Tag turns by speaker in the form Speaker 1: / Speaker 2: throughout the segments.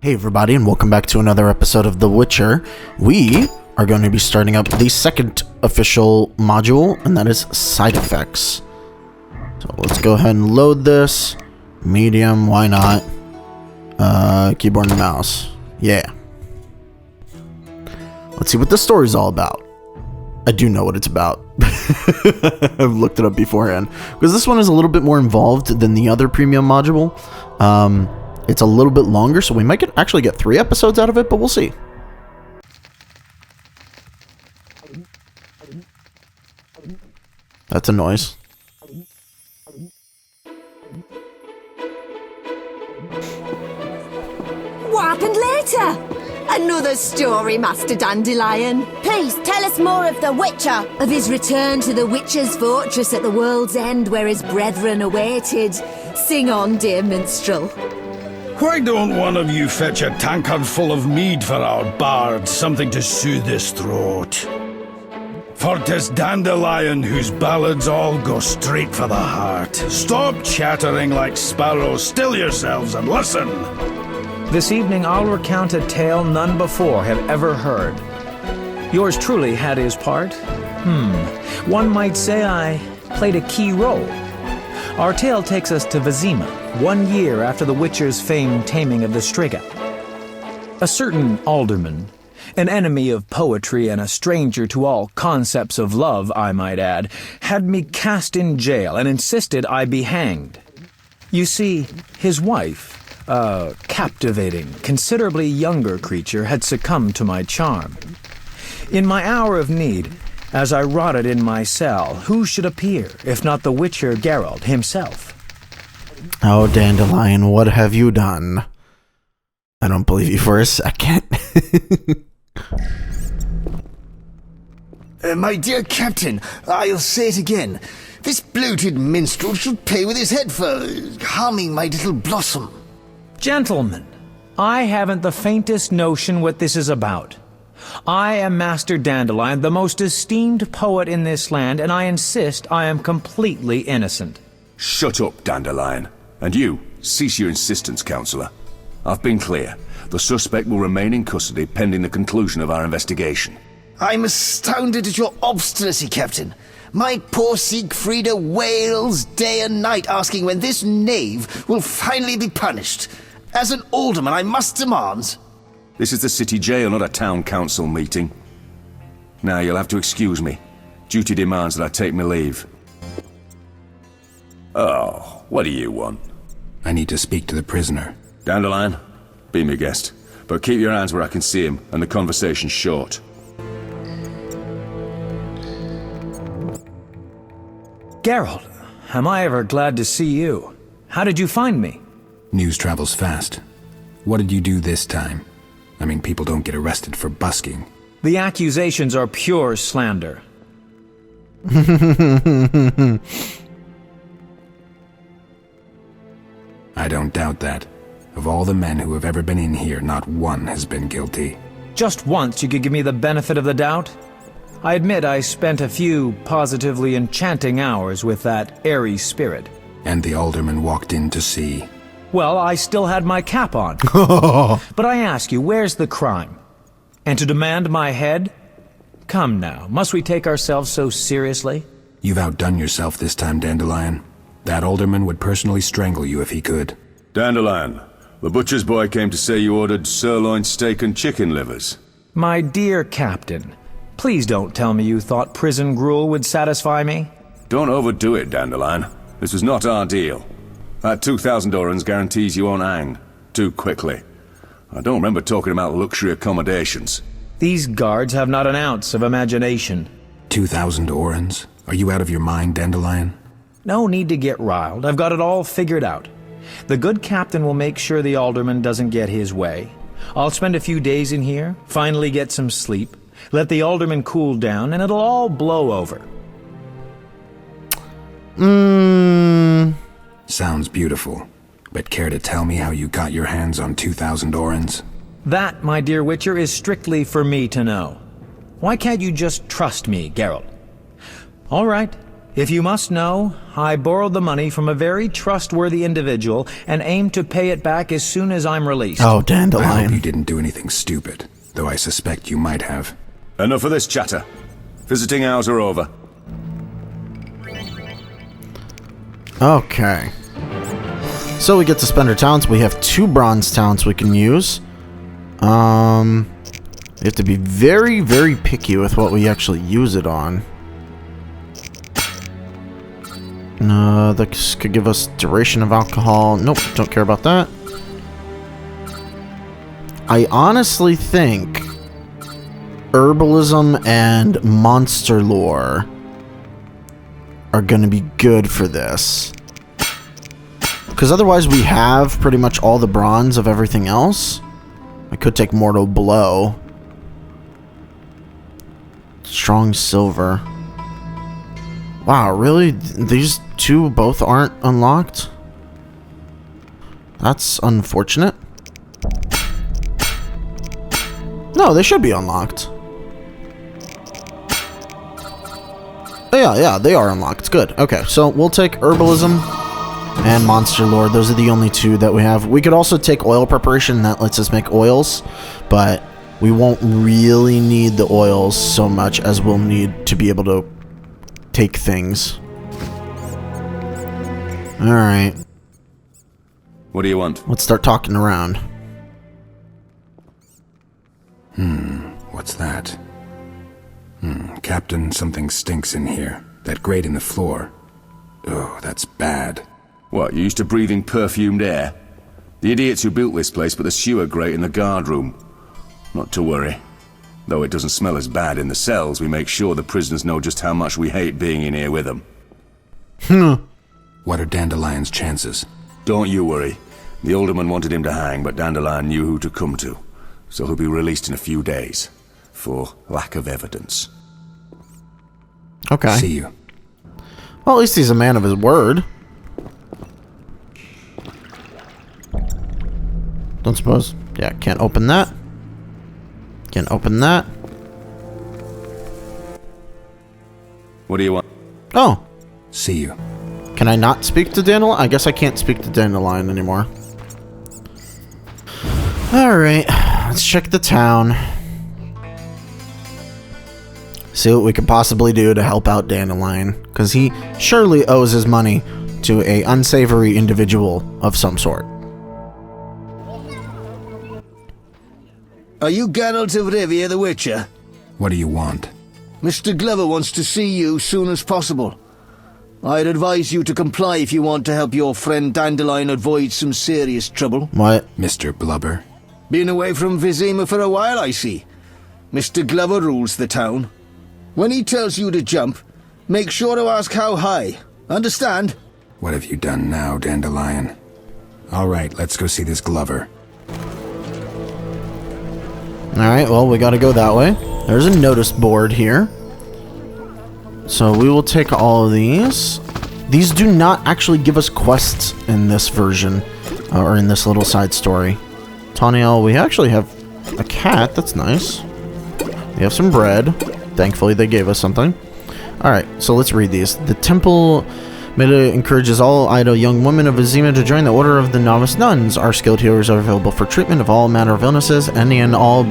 Speaker 1: Hey everybody, and welcome back to another episode of The Witcher. We are going to be starting up the second official module, and that is side effects. So let's go ahead and load this. Medium, why not? Keyboard and mouse. Yeah. Let's see what this story's all about. I do know what it's about. I've looked it up beforehand. Because this one is a little bit more involved than the other premium module. It's a little bit longer, so we might actually get 3 episodes out of it, but we'll see. That's a noise.
Speaker 2: What happened later? Another story, Master Dandelion.
Speaker 3: Please, tell us more of the Witcher.
Speaker 2: Of his return to the Witcher's fortress at the world's end where his brethren awaited. Sing on, dear minstrel.
Speaker 4: Why don't one of you fetch a tankard full of mead for our bard, something to soothe his throat? For 'tis Dandelion whose ballads all go straight for the heart. Stop chattering like sparrows, still yourselves and listen.
Speaker 5: This evening I'll recount a tale none before have ever heard. Yours truly had his part. One might say I played a key role. Our tale takes us to Vizima, 1 year after the Witcher's famed taming of the Striga. A certain alderman, an enemy of poetry and a stranger to all concepts of love, I might add, had me cast in jail and insisted I be hanged. You see, his wife, a captivating, considerably younger creature, had succumbed to my charm. In my hour of need, as I rotted in my cell, who should appear, if not the Witcher Geralt himself?
Speaker 1: Oh, Dandelion, what have you done? I don't believe you for a second.
Speaker 6: My dear Captain, I'll say it again. This bloated minstrel should play with his head for harming my little blossom.
Speaker 5: Gentlemen, I haven't the faintest notion what this is about. I am Master Dandelion, the most esteemed poet in this land, and I insist I am completely innocent.
Speaker 7: Shut up, Dandelion. And you, cease your insistence, Counselor. I've been clear. The suspect will remain in custody pending the conclusion of our investigation.
Speaker 6: I'm astounded at your obstinacy, Captain. My poor Siegfrieda wails day and night asking when this knave will finally be punished. As an alderman, I must demand...
Speaker 7: This is the city jail, not a town council meeting. Now you'll have to excuse me. Duty demands that I take my leave. Oh, what do you want?
Speaker 8: I need to speak to the prisoner.
Speaker 7: Dandelion, be my guest. But keep your hands where I can see him, and the conversation short.
Speaker 5: Geralt, am I ever glad to see you. How did you find me?
Speaker 8: News travels fast. What did you do this time? I mean, people don't get arrested for busking.
Speaker 5: The accusations are pure slander.
Speaker 8: I don't doubt that. Of all the men who have ever been in here, not one has been guilty.
Speaker 5: Just once you could give me the benefit of the doubt? I admit I spent a few positively enchanting hours with that airy spirit.
Speaker 8: And the alderman walked in to see.
Speaker 5: Well, I still had my cap on. But I ask you, where's the crime? And to demand my head? Come now, must we take ourselves so seriously?
Speaker 8: You've outdone yourself this time, Dandelion. That alderman would personally strangle you if he could.
Speaker 7: Dandelion, the butcher's boy came to say you ordered sirloin steak and chicken livers.
Speaker 5: My dear Captain, please don't tell me you thought prison gruel would satisfy me.
Speaker 7: Don't overdo it, Dandelion. This was not our deal. That 2,000 orens guarantees you won't hang too quickly. I don't remember talking about luxury accommodations.
Speaker 5: These guards have not an ounce of imagination.
Speaker 8: 2,000 orens? Are you out of your mind, Dandelion?
Speaker 5: No need to get riled. I've got it all figured out. The good captain will make sure the alderman doesn't get his way. I'll spend a few days in here, finally get some sleep, let the alderman cool down, and it'll all blow over.
Speaker 8: Sounds beautiful. But care to tell me how you got your hands on 2,000 orens?
Speaker 5: That, my dear Witcher, is strictly for me to know. Why can't you just trust me, Geralt? All right, If you must know, I borrowed the money from a very trustworthy individual and aim to pay it back as soon as I'm released.
Speaker 1: Oh,
Speaker 8: I
Speaker 1: Dandelion.
Speaker 8: hope you didn't do anything stupid, though I suspect you might have.
Speaker 7: Enough of this chatter. Visiting hours are over.
Speaker 1: Okay. So we get to spend our talents. We have 2 bronze talents we can use. We have to be very, very picky with what we actually use it on. This could give us duration of alcohol. Nope, don't care about that. I honestly think herbalism and monster lore are going to be good for this. Because otherwise we have pretty much all the bronze of everything else. I could take mortal blow. Strong silver. Wow, really? These 2 both aren't unlocked? That's unfortunate. No, they should be unlocked. Oh, yeah, they are unlocked. Good. Okay, so we'll take herbalism and monster lore. Those are the only 2 that we have. We could also take oil preparation. That lets us make oils, but we won't really need the oils so much as we'll need to be able to take things. Alright.
Speaker 7: What do you want?
Speaker 1: Let's start talking around.
Speaker 8: What's that? Captain, something stinks in here. That grate in the floor. Oh, that's bad.
Speaker 7: What, you used to breathing perfumed air? The idiots who built this place put the sewer grate in the guard room. Not to worry. Though it doesn't smell as bad in the cells, we make sure the prisoners know just how much we hate being in here with them.
Speaker 8: What are Dandelion's chances?
Speaker 7: Don't you worry. The alderman wanted him to hang, but Dandelion knew who to come to. So he'll be released in a few days. For lack of evidence.
Speaker 1: Okay.
Speaker 8: See you.
Speaker 1: Well, at least he's a man of his word. Don't suppose. Yeah, can't open that. Can't open that.
Speaker 7: What do you want?
Speaker 1: Oh.
Speaker 8: See you.
Speaker 1: Can I not speak to Dandelion? I guess I can't speak to Dandelion anymore. Alright. Let's check the town. See what we could possibly do to help out Dandelion. Because he surely owes his money to a unsavory individual of some sort.
Speaker 6: Are you Geralt of Rivia the Witcher?
Speaker 8: What do you want?
Speaker 6: Mr. Glover wants to see you soon as possible. I'd advise you to comply if you want to help your friend Dandelion avoid some serious trouble.
Speaker 1: What?
Speaker 8: Mr. Blubber?
Speaker 6: Been away from Vizima for a while, I see. Mr. Glover rules the town. When he tells you to jump, make sure to ask how high. Understand?
Speaker 8: What have you done now, Dandelion? All right, let's go see this Glover.
Speaker 1: Alright, well, we gotta go that way. There's a notice board here. So we will take all of these. These do not actually give us quests in this version, or in this little side story. Toniel, we actually have a cat. That's nice. We have some bread. Thankfully, they gave us something. Alright, so let's read these. The temple encourages all idle young women of Vizima to join the Order of the Novice Nuns. Our skilled healers are available for treatment of all manner of illnesses. Any and all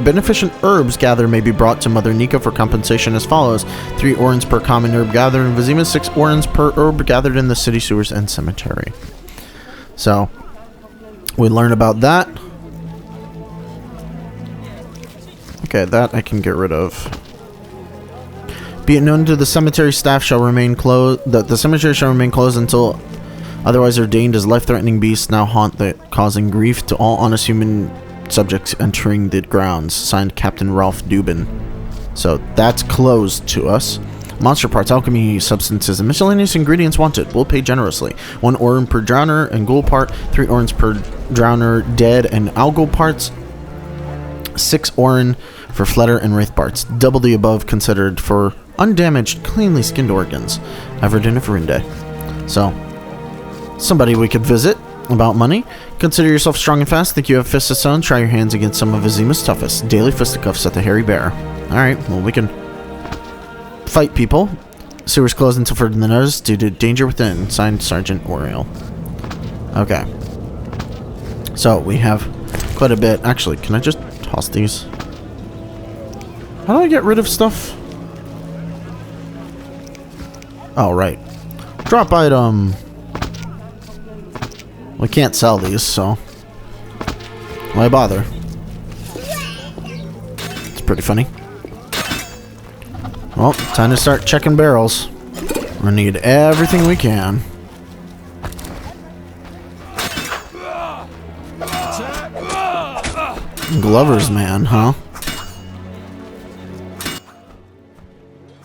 Speaker 1: beneficent herbs gathered may be brought to Mother Nika for compensation as follows. 3 orens per common herb gathered in Vizima, 6 orens per herb gathered in the city sewers and cemetery. So, we learn about that. Okay, that I can get rid of. Be it known to the cemetery staff shall remain closed that the cemetery shall remain closed until otherwise ordained, as life-threatening beasts now haunt it, causing grief to all honest human subjects entering the grounds. Signed, Captain Ralph Dubin. So that's closed to us. Monster parts, alchemy, substances, and miscellaneous ingredients wanted. We'll pay generously. 1 oren per drowner and ghoul part. 3 orens per drowner, dead and algal parts. 6 oren for fletter and wraith parts. Double the above considered for undamaged, cleanly skinned organs. Everett and Verinde. So, somebody we could visit about money. Consider yourself strong and fast. Think you have fists of stone? Try your hands against some of Vizima's toughest. Daily fisticuffs at the Hairy Bear. Alright, well, we can fight people. Sewers closed until further notice due to danger within. Signed, Sergeant Oriole. Okay. So, we have quite a bit. Actually, can I just toss these? How do I get rid of stuff? Oh, right. Drop item. We can't sell these, so why bother? It's pretty funny. Well, time to start checking barrels. We need everything we can. Glover's man, huh?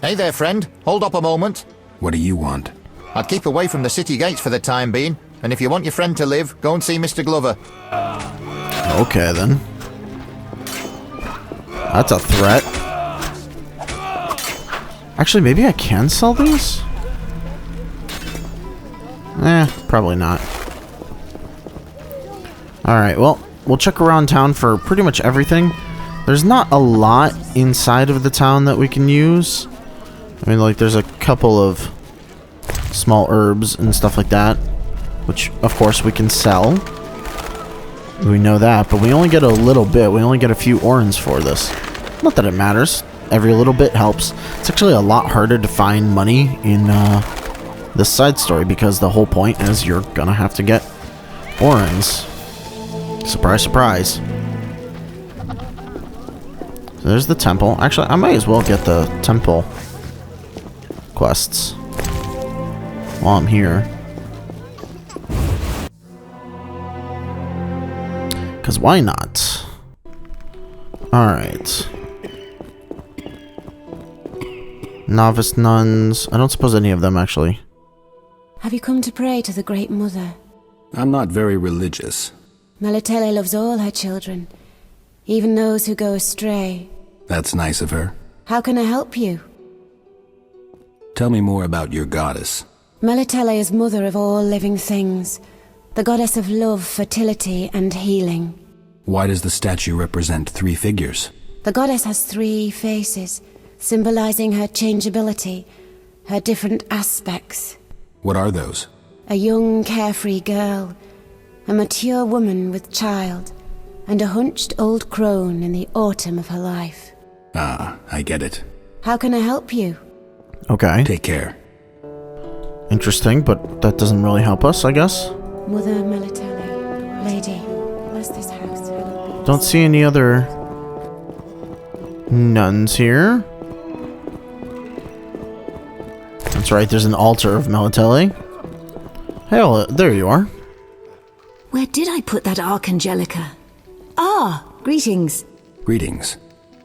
Speaker 9: Hey there, friend. Hold up a moment.
Speaker 8: What do you want?
Speaker 9: I'd keep away from the city gates for the time being, and if you want your friend to live, go and see Mr. Glover.
Speaker 1: Okay, then. That's a threat. Actually, maybe I can sell these? Probably not. Alright, well, we'll check around town for pretty much everything. There's not a lot inside of the town that we can use. I mean, like, there's a couple of small herbs and stuff like that, which, of course, we can sell. We know that, but we only get a little bit. We only get a few orens for this. Not that it matters. Every little bit helps. It's actually a lot harder to find money in this side story because the whole point is you're gonna have to get orens. Surprise, surprise. So there's the temple. Actually, I might as well get the temple quests while I'm here. Because why not? Alright. Novice nuns. I don't suppose any of them, actually.
Speaker 10: Have you come to pray to the Great Mother?
Speaker 8: I'm not very religious.
Speaker 10: Milotelli loves all her children, even those who go astray.
Speaker 8: That's nice of her.
Speaker 10: How can I help you?
Speaker 8: Tell me more about your goddess.
Speaker 10: Milotelli is mother of all living things, the goddess of love, fertility, and healing.
Speaker 8: Why does the statue represent 3 figures?
Speaker 10: The goddess has 3 faces, symbolizing her changeability, her different aspects.
Speaker 8: What are those?
Speaker 10: A young, carefree girl, a mature woman with child, and a hunched old crone in the autumn of her life.
Speaker 8: Ah, I get it.
Speaker 10: How can I help you?
Speaker 1: Okay.
Speaker 8: Take care.
Speaker 1: Interesting, but that doesn't really help us, I guess.
Speaker 10: Mother Milotelli, lady, bless this house.
Speaker 1: Don't see any other nuns here. That's right, there's an altar of Milotelli. Hell, there you are.
Speaker 2: Where did I put that Archangelica? Ah, greetings.
Speaker 8: Greetings.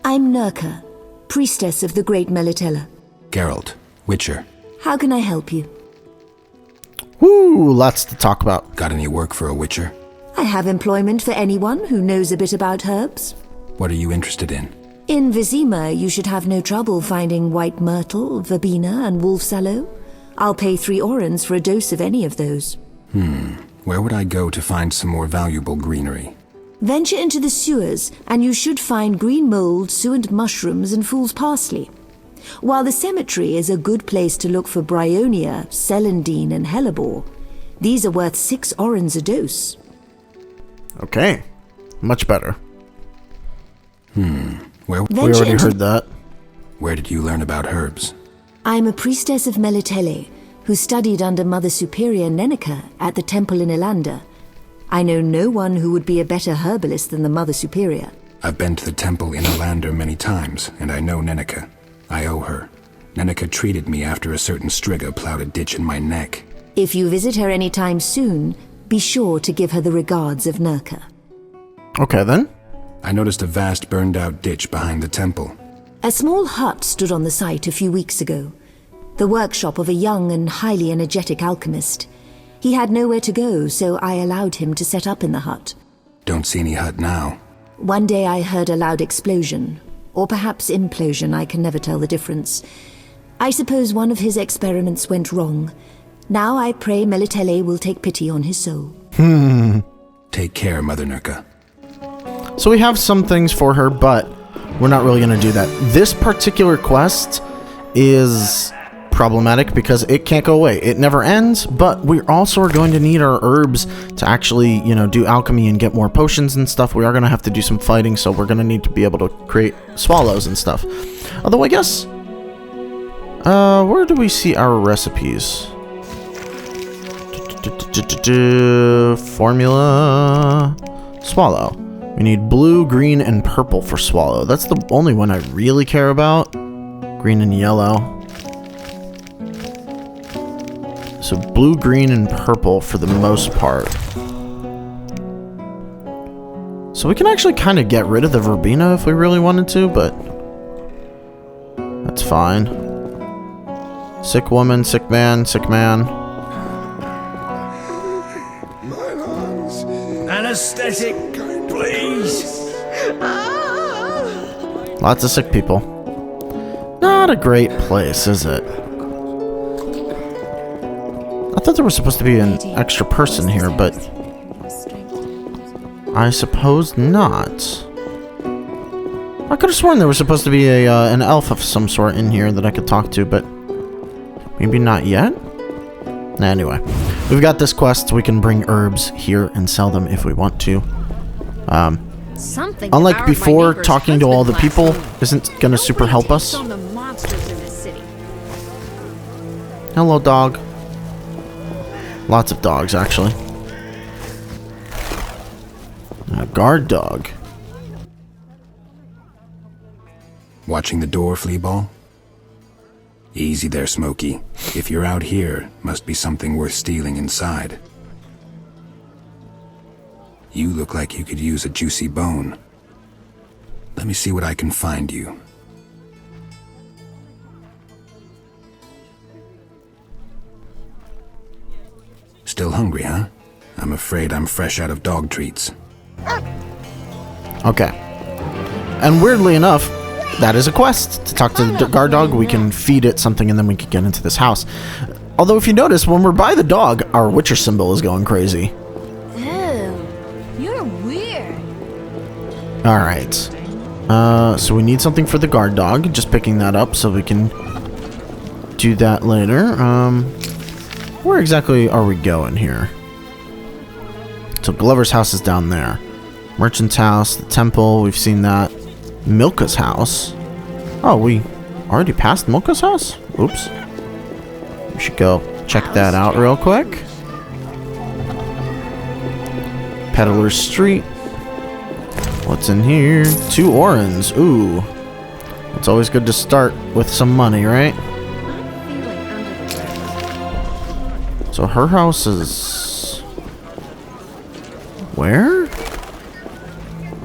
Speaker 2: I'm Nurka, priestess of the great Melitella.
Speaker 8: Geralt, Witcher.
Speaker 2: How can I help you?
Speaker 1: Woo, lots to talk about.
Speaker 8: Got any work for a Witcher?
Speaker 2: I have employment for anyone who knows a bit about herbs.
Speaker 8: What are you interested in?
Speaker 2: In Vizima, you should have no trouble finding white myrtle, verbena, and wolf's aloe. I'll pay 3 orens for a dose of any of those.
Speaker 8: Where would I go to find some more valuable greenery?
Speaker 2: Venture into the sewers, and you should find green mold, suent mushrooms, and fool's parsley. While the cemetery is a good place to look for bryonia, celandine, and hellebore, these are worth 6 orens a dose.
Speaker 1: Okay, much better.
Speaker 8: Where?
Speaker 1: We already heard that.
Speaker 8: Where did you learn about herbs?
Speaker 2: I'm a priestess of Milotelli, who studied under Mother Superior Neneka at the temple in Ilanda. I know no one who would be a better herbalist than the Mother Superior.
Speaker 8: I've been to the temple in Ilander many times, and I know Neneka. I owe her. Neneka treated me after a certain striga plowed a ditch in my neck.
Speaker 2: If you visit her anytime soon, be sure to give her the regards of Nurka.
Speaker 1: Okay, then.
Speaker 8: I noticed a vast burned-out ditch behind the temple.
Speaker 2: A small hut stood on the site a few weeks ago. The workshop of a young and highly energetic alchemist. He had nowhere to go, so I allowed him to set up in the hut.
Speaker 8: Don't see any hut now.
Speaker 2: One day I heard a loud explosion, or perhaps implosion, I can never tell the difference. I suppose one of his experiments went wrong. Now I pray Milotelli will take pity on his soul.
Speaker 8: Take care, Mother Nurka.
Speaker 1: So we have some things for her, but we're not really going to do that. This particular quest is problematic because it can't go away. It never ends, but we also are going to need our herbs to actually, you know, do alchemy and get more potions and stuff. We are going to have to do some fighting, so we're going to need to be able to create swallows and stuff. Although I guess, where do we see our recipes? Formula swallow. We need blue, green, and purple for swallow. That's the only one I really care about. Green and yellow. So blue, green, and purple for the most part. So we can actually kind of get rid of the verbena if we really wanted to, but that's fine. Sick woman, sick man, sick man.
Speaker 4: Anesthetic, please.
Speaker 1: Lots of sick people. Not a great place, is it? I thought there was supposed to be an extra person here, but I suppose not. I could have sworn there was supposed to be an elf of some sort in here that I could talk to, but maybe not yet? Anyway, we've got this quest. We can bring herbs here and sell them if we want to. Unlike before, talking to all the people isn't going to super help us. Hello, dog. Lots of dogs, actually. A guard dog.
Speaker 8: Watching the door, Fleaball? Easy there, Smokey. If you're out here, must be something worth stealing inside. You look like you could use a juicy bone. Let me see what I can find you. Still hungry, huh? I'm afraid I'm fresh out of dog treats.
Speaker 1: Okay. And weirdly enough, that is a quest. To talk to the guard dog, we can feed it something and then we can get into this house. Although if you notice, when we're by the dog, our Witcher symbol is going crazy.
Speaker 3: Oh, you're weird.
Speaker 1: Alright. So we need something for the guard dog. Just picking that up so we can do that later. Where exactly are we going here? So Glover's house is down there. Merchant's house, the temple, we've seen that. Milka's house. Oh, we already passed Milka's house? Oops. We should go check that out real quick. Peddler's Street. What's in here? 2 orens. Ooh. It's always good to start with some money, right? So her house is... where?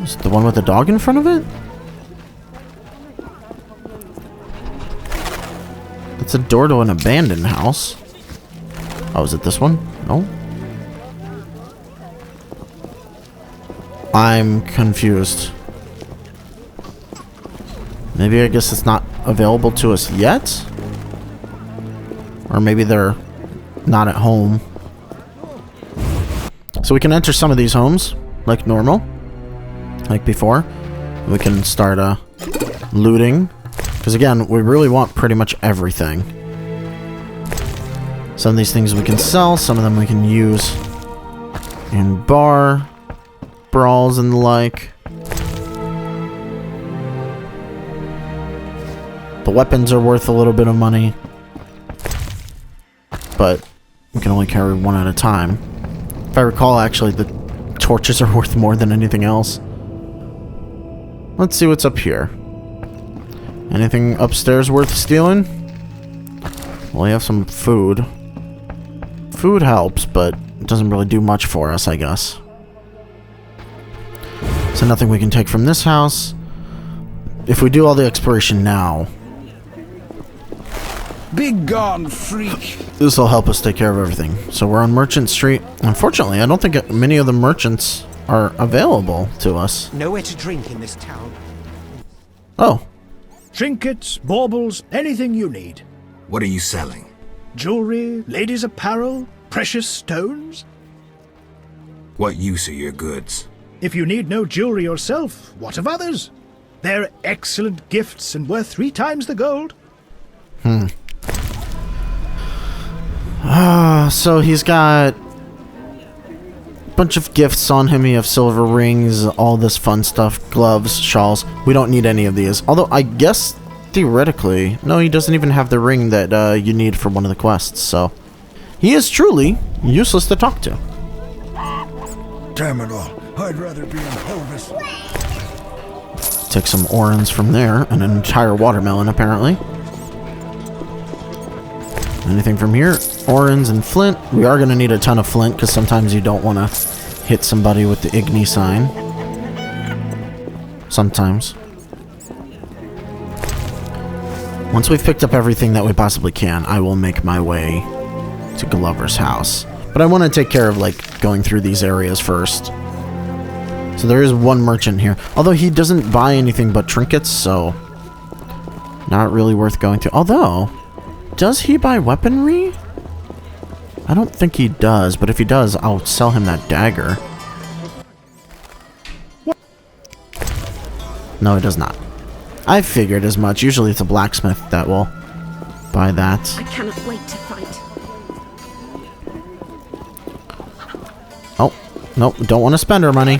Speaker 1: Is it the one with the dog in front of it? It's a door to an abandoned house. Oh, is it this one? No. I'm confused. Maybe I guess it's not available to us yet? Or maybe they're not at home. So we can enter some of these homes like normal. Like before. We can start looting. Because again, we really want pretty much everything. Some of these things we can sell, some of them we can use in bar brawls and the like. The weapons are worth a little bit of money, but we can only carry one at a time. If I recall, actually, the torches are worth more than anything else. Let's see what's up here. Anything upstairs worth stealing? Well, we have some food. Food helps, but it doesn't really do much for us, I guess. So nothing we can take from this house. If we do all the exploration now...
Speaker 4: Big gone, freak.
Speaker 1: this will help us take care of everything. So we're on Merchant Street. Unfortunately, I don't think many of the merchants are available to us.
Speaker 11: Nowhere to drink in this town.
Speaker 1: Oh.
Speaker 12: Trinkets, baubles, anything you need.
Speaker 8: What are you selling?
Speaker 12: Jewelry, ladies' apparel, precious stones.
Speaker 8: What use are your goods?
Speaker 12: If you need no jewelry yourself, what of others? They're excellent gifts and worth 3 times the gold.
Speaker 1: So he's got a bunch of gifts on him. You have silver rings, all this fun stuff, gloves, shawls. We don't need any of these. Although, I guess, theoretically, no, he doesn't even have the ring that you need for one of the quests, so he is truly useless to talk to.
Speaker 12: Damn it all. I'd rather be in Hovis.
Speaker 1: Take some orange from there, and an entire watermelon, apparently. Anything from here? Orange and flint. We are going to need a ton of flint, because sometimes you don't want to hit somebody with the Igni sign. Sometimes. Once we've picked up everything that we possibly can, I will make my way to Glover's house. But I want to take care of, like, going through these areas first. So there is one merchant here. Although he doesn't buy anything but trinkets, so not really worth going to. Although, does he buy weaponry? I don't think he does, but if he does, I'll sell him that dagger. No, he does not. I figured as much. Usually it's a blacksmith that will buy that.
Speaker 3: I cannot wait to fight.
Speaker 1: Oh, nope, don't want to spend our money.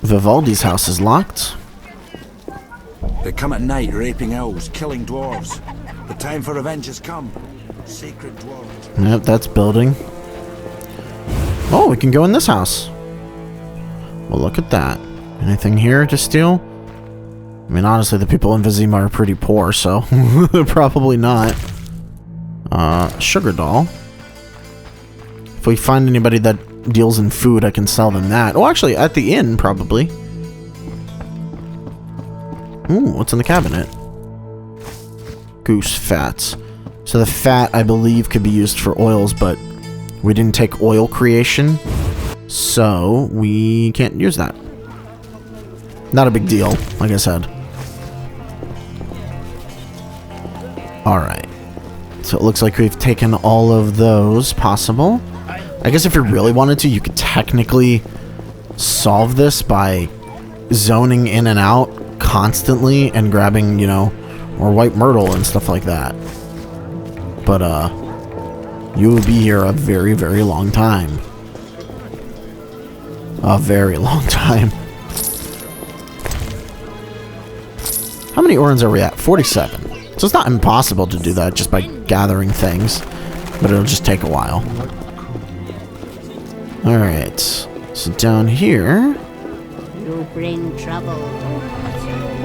Speaker 1: Vivaldi's house is locked.
Speaker 13: They come at night, raping elves, killing dwarves. The time for revenge has come. Sacred dwarves.
Speaker 1: Yep, that's building. Oh, we can go in this house. Well, look at that. Anything here to steal? I mean, honestly, the people in Vizima are pretty poor, so probably not. Sugar doll. If we find anybody that deals in food, I can sell them that. Oh, actually, at the inn, probably. Ooh, what's in the cabinet? Goose fats. So the fat, I believe, could be used for oils, but we didn't take oil creation, so we can't use that. Not a big deal, like I said. Alright. So it looks like we've taken all of those possible. I guess if you really wanted to, you could technically solve this by zoning in and out constantly and grabbing, you know, or white myrtle and stuff like that. But, you would be here a very, very long time. A very long time. How many orans are we at? 47. So it's not impossible to do that just by gathering things, but it'll just take a while. Alright, so down here,
Speaker 3: You bring trouble.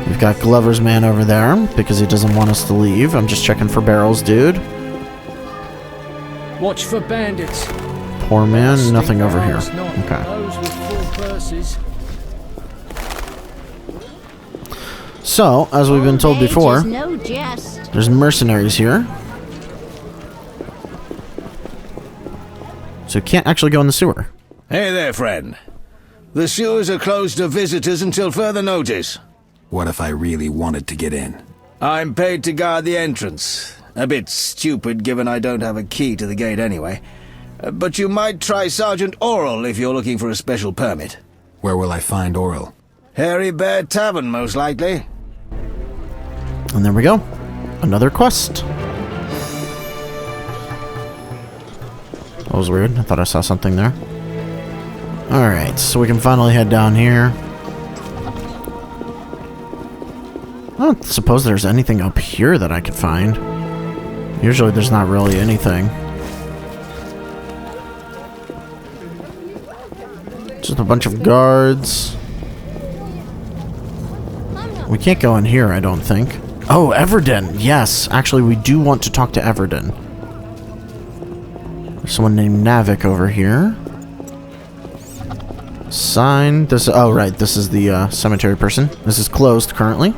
Speaker 1: we've got Glover's man over there, because he doesn't want us to leave. I'm just checking for barrels, dude.
Speaker 14: Watch for bandits.
Speaker 1: Poor man, nothing over here. Okay.
Speaker 14: Those with full purses.
Speaker 1: So, as we've been told before,
Speaker 3: No jest.
Speaker 1: there's mercenaries here. So can't actually go in the sewer.
Speaker 4: Hey there, friend. The sewers are closed to visitors until further notice.
Speaker 8: What if I really wanted to get in?
Speaker 4: I'm paid to guard the entrance. A bit stupid, given I don't have a key to the gate anyway. But you might try Sergeant Oral if you're looking for a special permit.
Speaker 8: Where will I find Oral?
Speaker 4: Hairy Bear Tavern, most likely.
Speaker 1: And there we go. Another quest. That was weird. I thought I saw something there. Alright, so we can finally head down here. I don't suppose there's anything up here that I could find. Usually there's not really anything. Just a bunch of guards. We can't go in here, I don't think. Oh, Everden! Yes! Actually, we do want to talk to Everden. There's someone named Navik over here. Sign. This. Oh, right. This is the cemetery person. This is closed currently.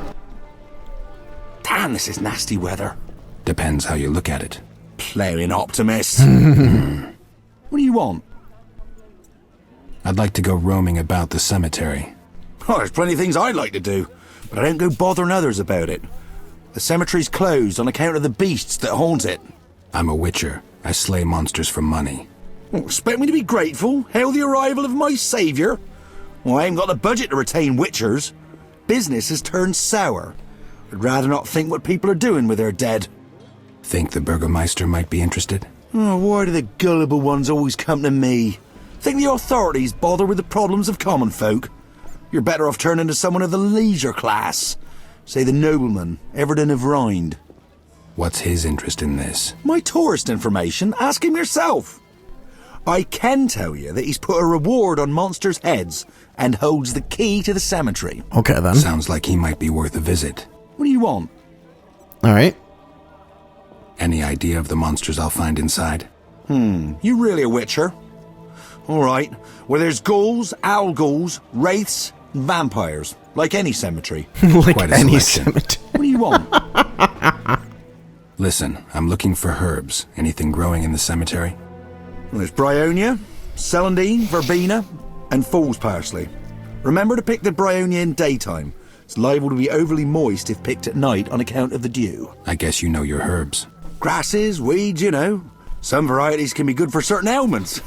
Speaker 13: Damn, this is nasty weather.
Speaker 8: Depends how you look at it.
Speaker 13: Playing optimist. What do you want?
Speaker 8: I'd like to go roaming about the cemetery.
Speaker 13: Oh, there's plenty of things I'd like to do, but I don't go bothering others about it. The cemetery's closed on account of the beasts that haunt it.
Speaker 8: I'm a witcher. I slay monsters for money.
Speaker 13: Oh, expect me to be grateful? Hail the arrival of my saviour? Well, I ain't got the budget to retain witchers. Business has turned sour. I'd rather not think what people are doing with their dead.
Speaker 8: Think the Burgermeister might be interested?
Speaker 13: Oh, why do the gullible ones always come to me? Think the authorities bother with the problems of common folk? You're better off turning to someone of the leisure class. Say the nobleman, Everton of Rind.
Speaker 8: What's his interest in this?
Speaker 13: My tourist information? Ask him yourself. I can tell you that he's put a reward on monsters' heads and holds the key to the cemetery.
Speaker 1: Okay, then.
Speaker 8: Sounds like he might be worth a visit.
Speaker 13: What do you want?
Speaker 1: All right.
Speaker 8: Any idea of the monsters I'll find inside?
Speaker 13: You really a witcher? All right. Well, there's ghouls, owl ghouls, wraiths, and vampires. Like any cemetery.
Speaker 1: Like
Speaker 8: Quite a
Speaker 1: any
Speaker 8: selection.
Speaker 1: cemetery.
Speaker 13: What do you want?
Speaker 8: Listen, I'm looking for herbs. Anything growing in the cemetery?
Speaker 13: Well, there's bryonia, celandine, verbena, and fool's parsley. Remember to pick the bryonia in daytime. It's liable to be overly moist if picked at night on account of the dew.
Speaker 8: I guess you know your herbs.
Speaker 13: Grasses, weeds, you know. Some varieties can be good for certain ailments.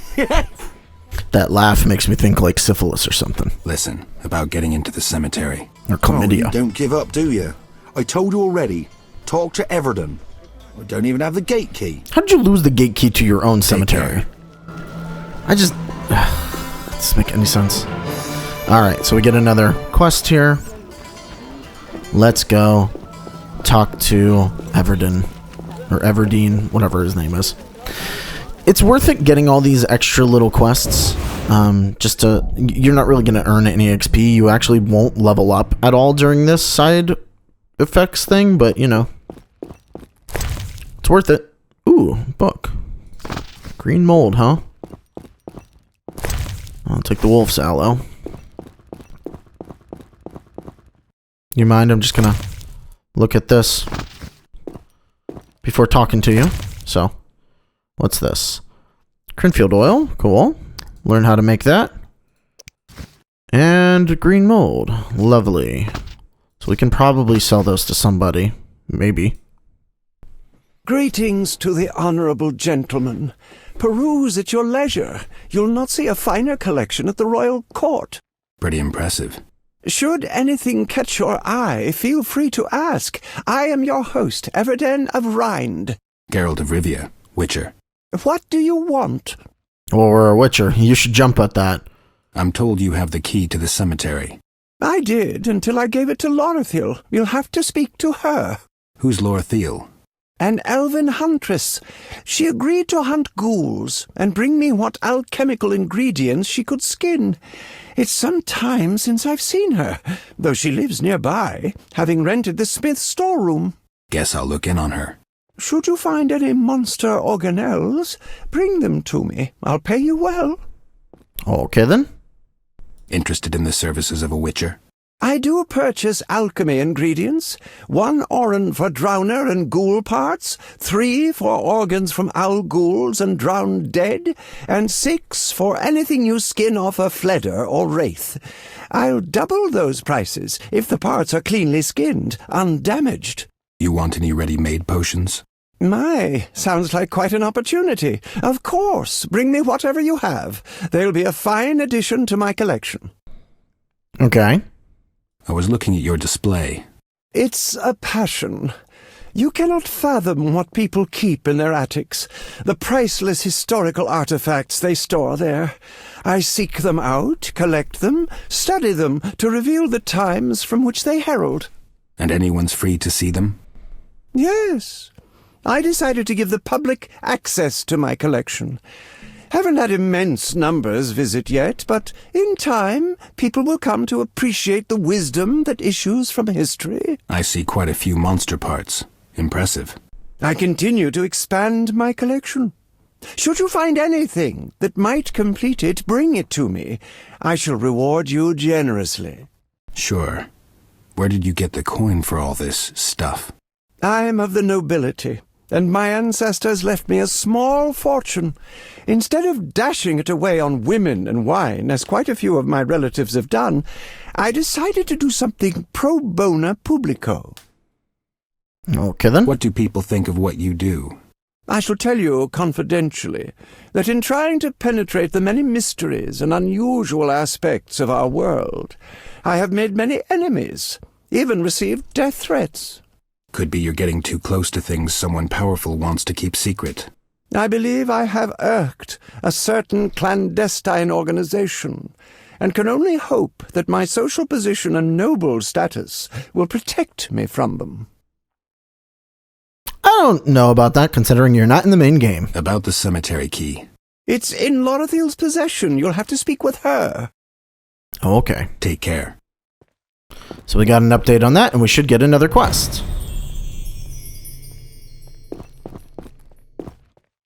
Speaker 1: That laugh makes me think like syphilis or something.
Speaker 8: Listen, about getting into the cemetery.
Speaker 1: Or chlamydia.
Speaker 13: Oh, you don't give up, do you? I told you already. Talk to Everton. I don't even have the gate key.
Speaker 1: How did you lose the gate key to your own cemetery? I just... That doesn't make any sense. Alright, so we get another quest here. Let's go talk to Everton. Or Everdeen, whatever his name is. It's worth it getting all these extra little quests. Just to... You're not really going to earn any XP. You actually won't level up at all during this side effects thing, but, you know. It's worth it. Ooh, book. Green mold, huh? I'll take the wolf's aloe. You mind? I'm just gonna look at this before talking to you. So, what's this? Crinfield Oil. Cool. Learn how to make that. And green mold. Lovely. So we can probably sell those to somebody. Maybe.
Speaker 11: Greetings to the honourable gentleman. Peruse at your leisure. You'll not see a finer collection at the royal court.
Speaker 8: Pretty impressive.
Speaker 11: Should anything catch your eye, feel free to ask. I am your host, Everden of Rind.
Speaker 8: Geralt of Rivia, Witcher.
Speaker 11: What do you want?
Speaker 1: Well, we're a Witcher. You should jump at that.
Speaker 8: I'm told you have the key to the cemetery.
Speaker 11: I did, until I gave it to Lorothiel. You'll have to speak to her.
Speaker 8: Who's Lorothiel?
Speaker 11: An elven huntress. She agreed to hunt ghouls and bring me what alchemical ingredients she could skin. It's some time since I've seen her, though she lives nearby, having rented the smith's storeroom.
Speaker 8: Guess I'll look in on her.
Speaker 11: Should you find any monster organelles, bring them to me. I'll pay you well.
Speaker 1: Okay, then.
Speaker 8: Interested in the services of a Witcher?
Speaker 11: I do purchase alchemy ingredients. 1 oren for drowner and ghoul parts, 3 for organs from owl ghouls and drowned dead, and 6 for anything you skin off a fledder or wraith. I'll double those prices if the parts are cleanly skinned, undamaged.
Speaker 8: You want any ready-made potions?
Speaker 11: My, sounds like quite an opportunity. Of course, bring me whatever you have. They'll be a fine addition to my collection.
Speaker 1: Okay.
Speaker 8: I was looking at your display.
Speaker 11: It's a passion. You cannot fathom what people keep in their attics, the priceless historical artifacts they store there. I seek them out, collect them, study them to reveal the times from which they herald.
Speaker 8: And anyone's free to see them?
Speaker 11: Yes. I decided to give the public access to my collection. Haven't had immense numbers visit yet, but in time, people will come to appreciate the wisdom that issues from history.
Speaker 8: I see quite a few monster parts. Impressive.
Speaker 11: I continue to expand my collection. Should you find anything that might complete it, bring it to me. I shall reward you generously.
Speaker 8: Sure. Where did you get the coin for all this stuff?
Speaker 11: I'm of the nobility, and my ancestors left me a small fortune. Instead of dashing it away on women and wine, as quite a few of my relatives have done, I decided to do something pro bono publico.
Speaker 1: Okay, then.
Speaker 8: What do people think of what you do?
Speaker 11: I shall tell you confidentially that in trying to penetrate the many mysteries and unusual aspects of our world, I have made many enemies, even received death threats.
Speaker 8: Could be you're getting too close to things someone powerful wants to keep secret.
Speaker 11: I believe I have irked a certain clandestine organization, and can only hope that my social position and noble status will protect me from them.
Speaker 1: I don't know about that, considering you're not in the main game.
Speaker 8: About the cemetery key.
Speaker 11: It's in Lorothiel's possession. You'll have to speak with her.
Speaker 1: Oh, okay.
Speaker 8: Take care.
Speaker 1: So we got an update on that, and we should get another quest.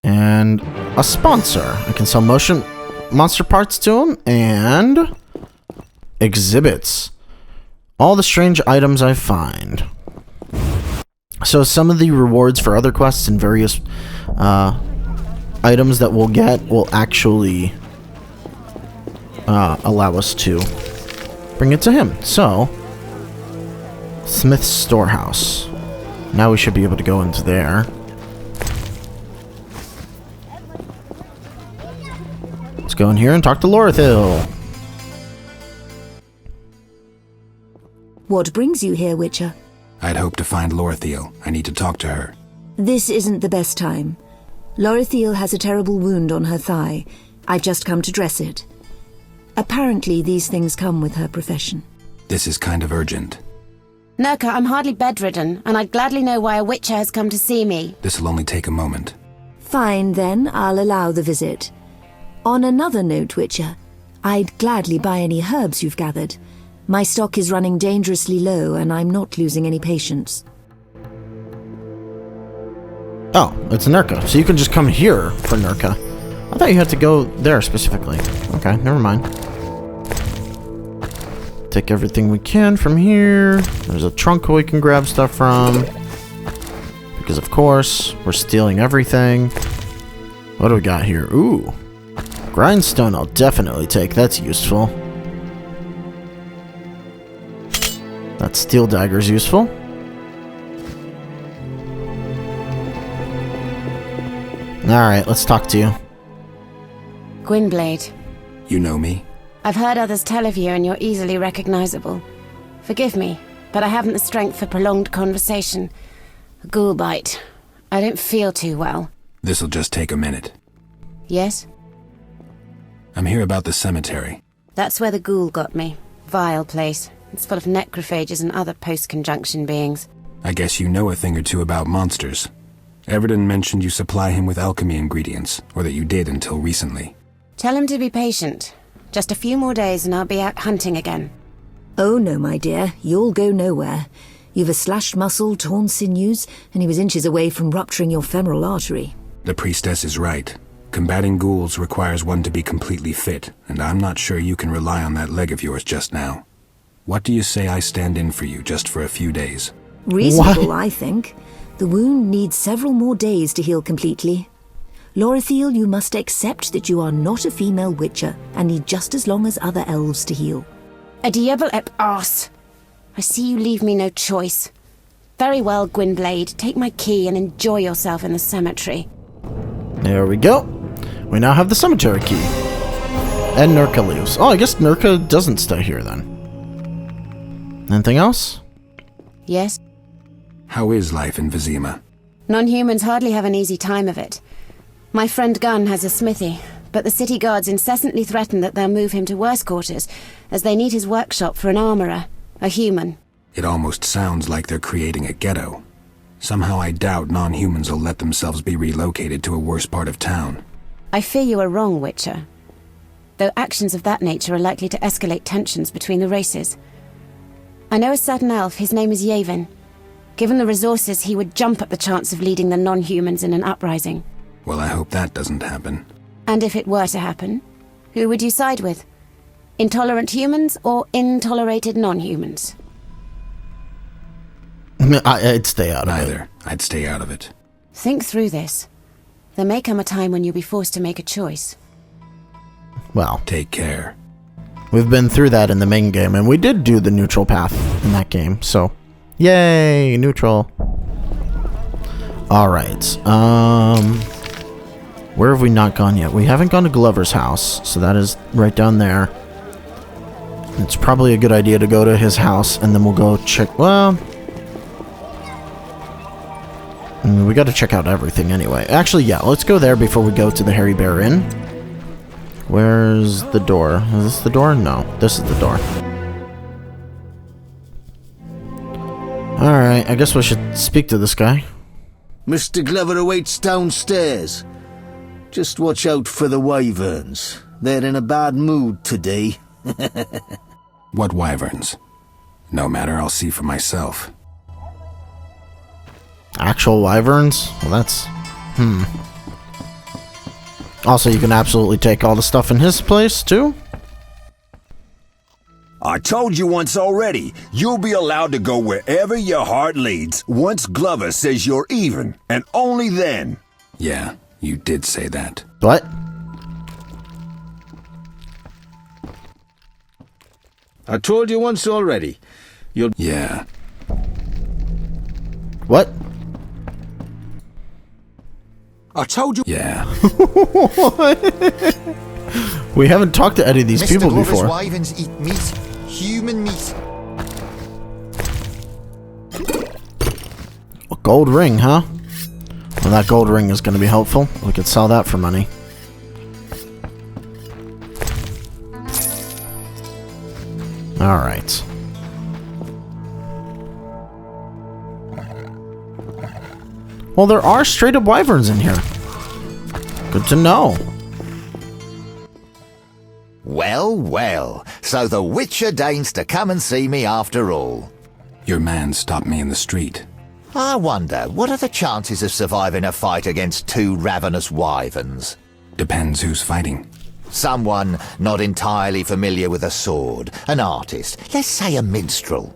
Speaker 1: And a sponsor. I can sell monster parts to him, and exhibits. All the strange items I find. So some of the rewards for other quests and various items that we'll get will actually allow us to bring it to him. So, Smith's Storehouse. Now we should be able to go into there. Let's go in here and talk to Lorothiel.
Speaker 2: What brings you here, Witcher?
Speaker 8: I'd hoped to find Lorothiel. I need to talk to her.
Speaker 2: This isn't the best time. Lorothiel has a terrible wound on her thigh. I've just come to dress it. Apparently, these things come with her profession.
Speaker 8: This is kind of urgent.
Speaker 10: Nurka, I'm hardly bedridden, and I'd gladly know why a Witcher has come to see me.
Speaker 8: This'll only take a moment.
Speaker 2: Fine, then. I'll allow the visit. On another note, Witcher, I'd gladly buy any herbs you've gathered. My stock is running dangerously low, and I'm not losing any patience.
Speaker 1: Oh, it's Nurka. So you can just come here for Nurka. I thought you had to go there specifically. Okay, never mind. Take everything we can from here. There's a trunk we can grab stuff from. Because of course, we're stealing everything. What do we got here? Ooh. Grindstone I'll definitely take. That's useful. That steel dagger's useful. Alright, let's talk to you.
Speaker 10: Gwynblade.
Speaker 8: You know me?
Speaker 10: I've heard others tell of you and you're easily recognizable. Forgive me, but I haven't the strength for prolonged conversation. A ghoul bite. I don't feel too well.
Speaker 8: This'll just take a minute.
Speaker 10: Yes?
Speaker 8: I'm here about the cemetery.
Speaker 10: That's where the ghoul got me. Vile place. It's full of necrophages and other post-conjunction beings.
Speaker 8: I guess you know a thing or two about monsters. Everton mentioned you supply him with alchemy ingredients, or that you did until recently.
Speaker 10: Tell him to be patient. Just a few more days and I'll be out hunting again.
Speaker 2: Oh no, my dear. You'll go nowhere. You've a slashed muscle, torn sinews, and he was inches away from rupturing your femoral artery.
Speaker 8: The priestess is right. Combating ghouls requires one to be completely fit, and I'm not sure you can rely on that leg of yours just now. What do you say I stand in for you just for a few days?
Speaker 2: Reasonable, I think. The wound needs several more days to heal completely. Lorothiel, you must accept that you are not a female witcher and need just as long as other elves to heal.
Speaker 10: A diable ep arse. I see you leave me no choice. Very well, Gwynblade. Take my key and enjoy yourself in the cemetery.
Speaker 1: There we go. We now have the cemetery key. And Nurka leaves. Oh, I guess Nurka doesn't stay here then. Anything else?
Speaker 10: Yes?
Speaker 8: How is life in Vizima?
Speaker 10: Non-humans hardly have an easy time of it. My friend Gunn has a smithy, but the city guards incessantly threaten that they'll move him to worse quarters, as they need his workshop for an armorer, a human.
Speaker 8: It almost sounds like they're creating a ghetto. Somehow I doubt non-humans will let themselves be relocated to a worse part of town.
Speaker 10: I fear you are wrong, Witcher. Though actions of that nature are likely to escalate tensions between the races. I know a certain elf, his name is Yavin. Given the resources, he would jump at the chance of leading the non-humans in an uprising.
Speaker 8: Well, I hope that doesn't happen.
Speaker 10: And if it were to happen, who would you side with? Intolerant humans or intolerated non-humans?
Speaker 1: I'd stay out of it.
Speaker 8: Neither. I'd stay out of it.
Speaker 10: Think through this. There may come a time when you'll be forced to make a choice.
Speaker 1: Well,
Speaker 8: take care.
Speaker 1: We've been through that in the main game, and we did do the neutral path in that game, so yay, neutral. Alright, where have we not gone yet? We haven't gone to Glover's house, so that is right down there. It's probably a good idea to go to his house, and then we'll go check... Well... we gotta check out everything anyway. Actually, yeah, let's go there before we go to the Hairy Bear Inn. Where's the door? Is this the door? No, this is the door. Alright, I guess we should speak to this guy.
Speaker 6: Mr. Glover awaits downstairs. Just watch out for the wyverns. They're in a bad mood today.
Speaker 8: What wyverns? No matter, I'll see for myself.
Speaker 1: Actual wyverns? Well, that's... Also, you can absolutely take all the stuff in his place, too.
Speaker 15: I told you once already, you'll be allowed to go wherever your heart leads once Glover says you're even, and only then.
Speaker 8: Yeah, you did say that.
Speaker 1: What?
Speaker 6: I told you once already. You'll...
Speaker 8: Yeah.
Speaker 1: What?
Speaker 8: I told you... Yeah.
Speaker 1: We haven't talked to any of these
Speaker 9: Mr.
Speaker 1: people
Speaker 9: Glover's
Speaker 1: before.
Speaker 9: wyverns eat meat. Human meat.
Speaker 1: A gold ring, huh? Well, that gold ring is going to be helpful. We could sell that for money. Alright. Well, there are straight-up wyverns in here. Good to know.
Speaker 9: Well, well. So the Witcher deigns to come and see me after all.
Speaker 8: Your man stopped me in the street.
Speaker 9: I wonder, what are the chances of surviving a fight against two ravenous wyverns?
Speaker 8: Depends who's fighting.
Speaker 9: Someone not entirely familiar with a sword. An artist. Let's say a minstrel.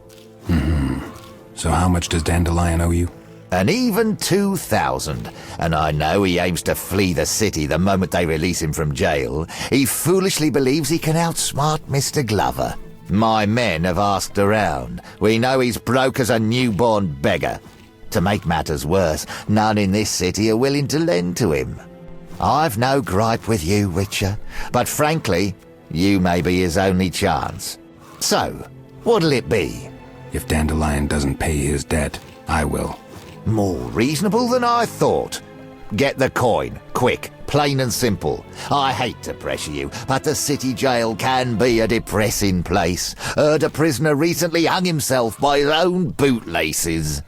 Speaker 8: So how much does Dandelion owe you?
Speaker 9: An even 2,000. And I know he aims to flee the city the moment they release him from jail. He foolishly believes he can outsmart Mr. Glover. My men have asked around. We know he's broke as a newborn beggar. To make matters worse, none in this city are willing to lend to him. I've no gripe with you, Witcher, but frankly, you may be his only chance. So, what'll it be?
Speaker 8: If Dandelion doesn't pay his debt, I will.
Speaker 9: More reasonable than I thought. Get the coin, quick, plain and simple. I hate to pressure you, but the city jail can be a depressing place. Heard a prisoner recently hung himself by his own bootlaces.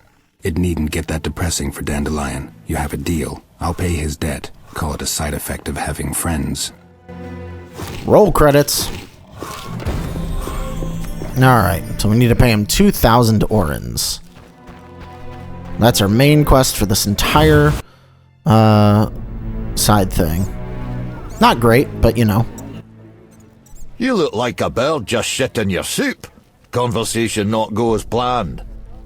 Speaker 8: It needn't get that depressing for Dandelion. You have a deal. I'll pay his debt. Call it a side effect of having friends.
Speaker 1: Roll credits. Alright, so we need to pay him 2,000 orens. That's our main quest for this entire side thing. Not great, but you know.
Speaker 9: You look like a bird just shit in your soup. Conversation not go as planned.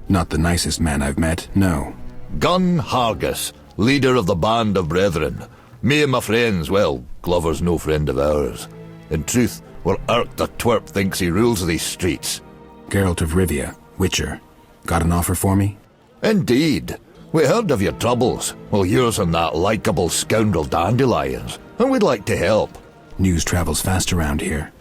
Speaker 8: Not the nicest man I've met, no.
Speaker 9: Gun Hargus, leader of the Band of Brethren. Me and my friends, well, Glover's no friend of ours. In truth, we're irked the twerp thinks he rules these streets.
Speaker 8: Geralt of Rivia, Witcher. Got an offer for me?
Speaker 9: Indeed. We heard of your troubles. Well, yours and that likeable scoundrel Dandelion's, and we'd like to help.
Speaker 8: News travels fast around here.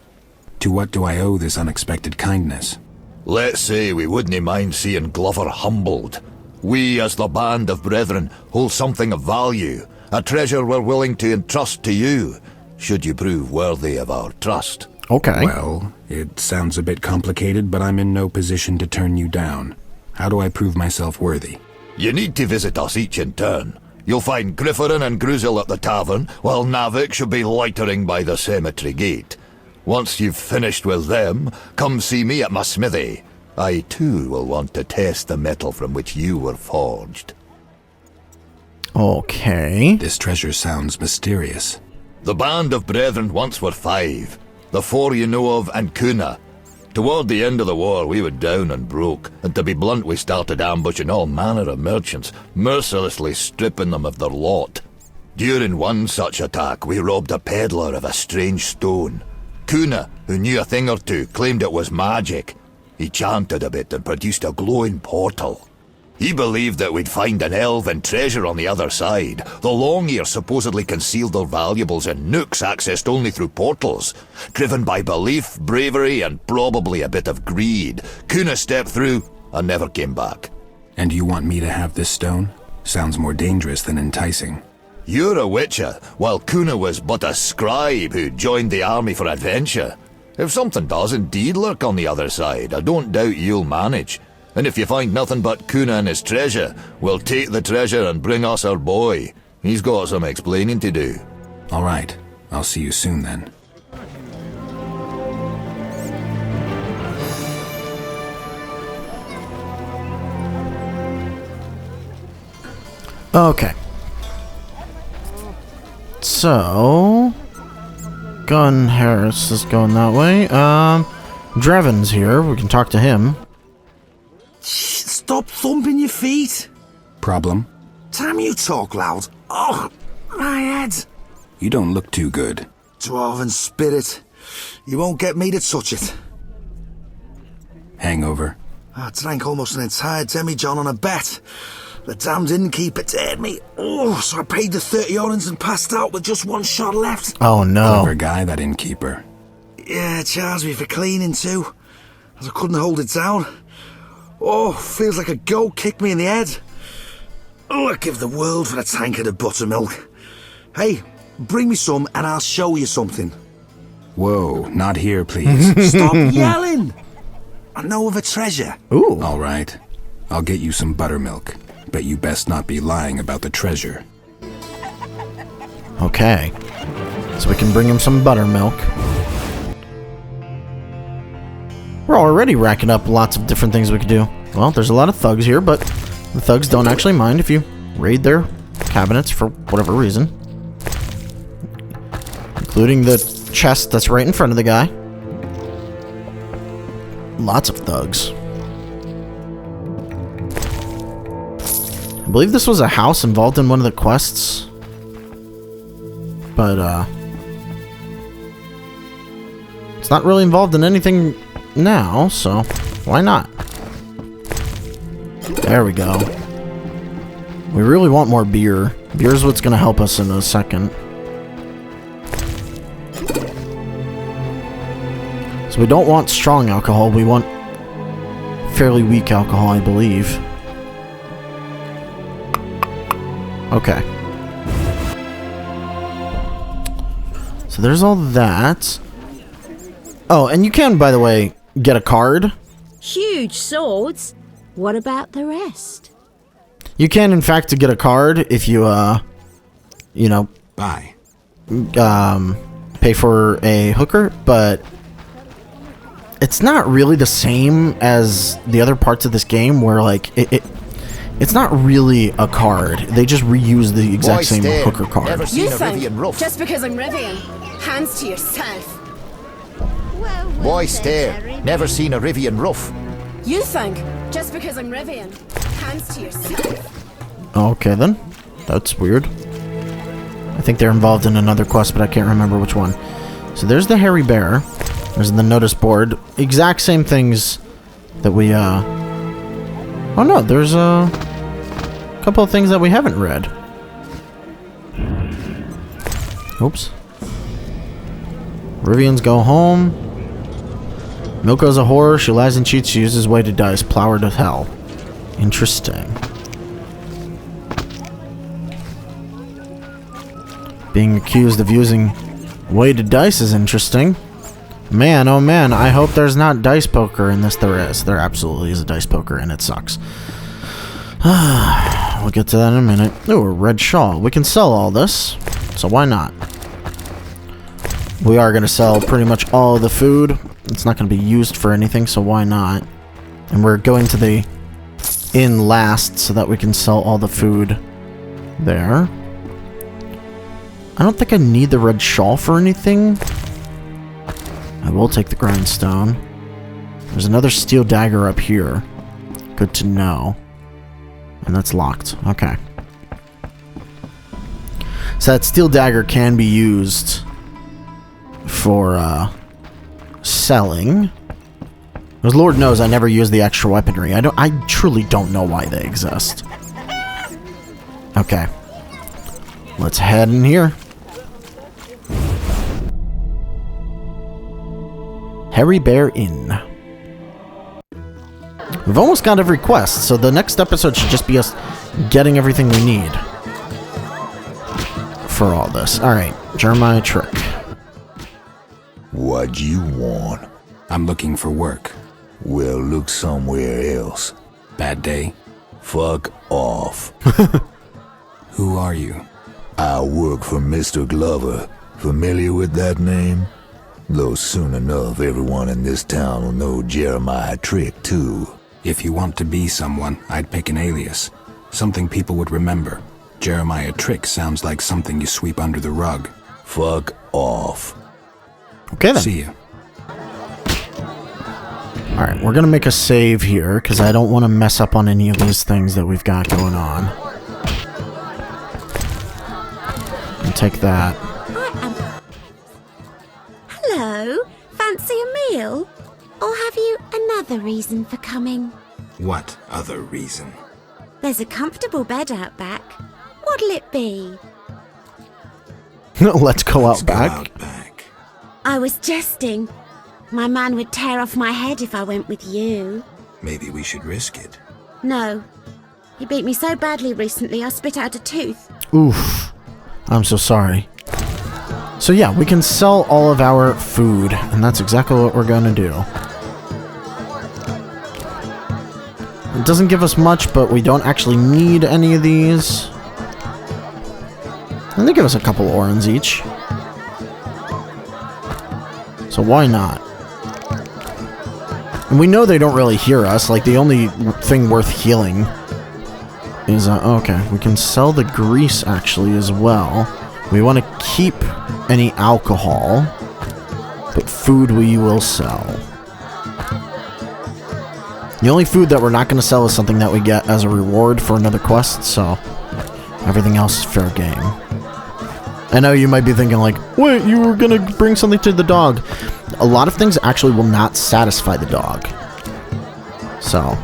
Speaker 8: To what do I owe this unexpected kindness?
Speaker 9: Let's say we wouldn't mind seeing Glover humbled. We, as the Band of Brethren, hold something of value, a treasure we're willing to entrust to you, should you prove worthy of our trust.
Speaker 1: Okay.
Speaker 8: Well, it sounds a bit complicated, but I'm in no position to turn you down. How do I prove myself worthy?
Speaker 9: You need to visit us each in turn. You'll find Grifferin and Gruzel at the tavern, while Navik should be loitering by the cemetery gate. Once you've finished with them, come see me at my smithy. I too will want to test the metal from which you were forged.
Speaker 1: Okay.
Speaker 8: This treasure sounds mysterious.
Speaker 9: The Band of Brethren once were 5. The 4 you know of and Kuna. Toward the end of the war, we were down and broke, and to be blunt, we started ambushing all manner of merchants, mercilessly stripping them of their lot. During one such attack, we robbed a peddler of a strange stone. Kuna, who knew a thing or two, claimed it was magic. He chanted a bit and produced a glowing portal. He believed that we'd find an elven treasure on the other side. The Long-Ears supposedly concealed their valuables in nooks accessed only through portals. Driven by belief, bravery, and probably a bit of greed, Kuna stepped through and never came back.
Speaker 8: And you want me to have this stone? Sounds more dangerous than enticing.
Speaker 9: You're a witcher, while Kuna was but a scribe who joined the army for adventure. If something does indeed lurk on the other side, I don't doubt you'll manage. And if you find nothing but Kuna and his treasure, we'll take the treasure and bring us our boy. He's got some explaining to do.
Speaker 8: All right. I'll see you soon then.
Speaker 1: Okay. So... Gun Harris is going that way. Drevin's here. We can talk to him.
Speaker 13: Stop thumping your feet.
Speaker 8: Problem?
Speaker 13: Time you talk loud. Oh, my head.
Speaker 8: You don't look too good.
Speaker 13: Dwarven spirit. You won't get me to touch it.
Speaker 8: Hangover?
Speaker 13: I drank almost an entire demijohn on a bet. The damned innkeeper dared me. Oh, so I paid the 30 orens and passed out with just one shot left.
Speaker 1: Oh, no.
Speaker 8: Clever guy, that innkeeper.
Speaker 13: Yeah, charged me for cleaning too. As I couldn't hold it down. Oh, feels like a goat kicked me in the head. Oh, I'd give the world for a tankard of buttermilk. Hey, bring me some and I'll show you something.
Speaker 8: Whoa, not here, please.
Speaker 13: Stop yelling! I know of a treasure.
Speaker 1: Ooh.
Speaker 8: All right. I'll get you some buttermilk. But you best not be lying about the treasure.
Speaker 1: Okay. So we can bring him some buttermilk. We're already racking up lots of different things we could do. Well, there's a lot of thugs here, but the thugs don't actually mind if you raid their cabinets for whatever reason. Including the chest that's right in front of the guy. Lots of thugs. I believe this was a house involved in one of the quests. But, it's not really involved in anything now, so why not? There we go. We really want more beer. Beer is what's going to help us in a second. So we don't want strong alcohol, we want fairly weak alcohol, I believe. Okay. So there's all that. Oh, and you can, by the way, get a card.
Speaker 3: Huge swords. What about the rest?
Speaker 1: You can, in fact, get a card if you, you know...
Speaker 8: Buy.
Speaker 1: Pay for a hooker, but... It's not really the same as the other parts of this game where, like, it's not really a card. They just reuse the exact same hooker card.
Speaker 9: You think,
Speaker 10: just because I'm Rivian, hands to yourself.
Speaker 9: Why stare? Never seen a Rivian rough.
Speaker 10: You think, just because I'm Rivian, hands to yourself.
Speaker 1: Okay, then. That's weird. I think they're involved in another quest, but I can't remember which one. So there's the hairy bear. There's the notice board. Exact same things that we, Oh no, there's a couple of things that we haven't read. Oops. Rivians go home. Milko's a whore. She lies and cheats. She uses weighted dice. Plow her to hell. Interesting. Being accused of using weighted dice is interesting. Man, oh man, I hope there's not dice poker in this. There is. There absolutely is a dice poker, and it sucks. We'll get to that in a minute. Ooh, a red shawl. We can sell all this, so why not? We are going to sell pretty much all of the food. It's not going to be used for anything, so why not? And we're going to the inn last so that we can sell all the food there. I don't think I need the red shawl for anything. I will take the grindstone. There's another steel dagger up here. Good to know. And that's locked. Okay. So that steel dagger can be used for selling. Because Lord knows I never use the extra weaponry. I truly don't know why they exist. Okay. Let's head in here. Hairy Bear Inn. We've almost got every quest, so the next episode should just be us getting everything we need for all this. Alright, Jeremiah Trick.
Speaker 15: What you want?
Speaker 8: I'm looking for work.
Speaker 15: Well, look somewhere else.
Speaker 8: Bad day?
Speaker 15: Fuck off.
Speaker 8: Who are you?
Speaker 15: I work for Mr. Glover. Familiar with that name? Though soon enough, everyone in this town will know Jeremiah Trick, too.
Speaker 8: If you want to be someone, I'd pick an alias. Something people would remember. Jeremiah Trick sounds like something you sweep under the rug.
Speaker 15: Fuck off.
Speaker 1: Okay then.
Speaker 8: See you.
Speaker 1: Alright, we're gonna make a save here, because I don't want to mess up on any of these things that we've got going on. And take that.
Speaker 10: Hello, fancy a meal? Or have you another reason for coming?
Speaker 8: What other reason?
Speaker 10: There's a comfortable bed out back. What'll it be?
Speaker 1: Let's go out back.
Speaker 10: I was jesting. My man would tear off my head if I went with you.
Speaker 8: Maybe we should risk it.
Speaker 10: No. He beat me so badly recently I spit out a tooth.
Speaker 1: Oof. I'm so sorry. So yeah, we can sell all of our food, and that's exactly what we're going to do. It doesn't give us much, but we don't actually need any of these. And they give us a couple orens each. So why not? And we know they don't really hear us, like the only thing worth healing is, okay, we can sell the grease actually as well. We want to keep any alcohol, but food we will sell. The only food that we're not going to sell is something that we get as a reward for another quest, so everything else is fair game. I know you might be thinking like, wait, you were going to bring something to the dog. A lot of things actually will not satisfy the dog. So.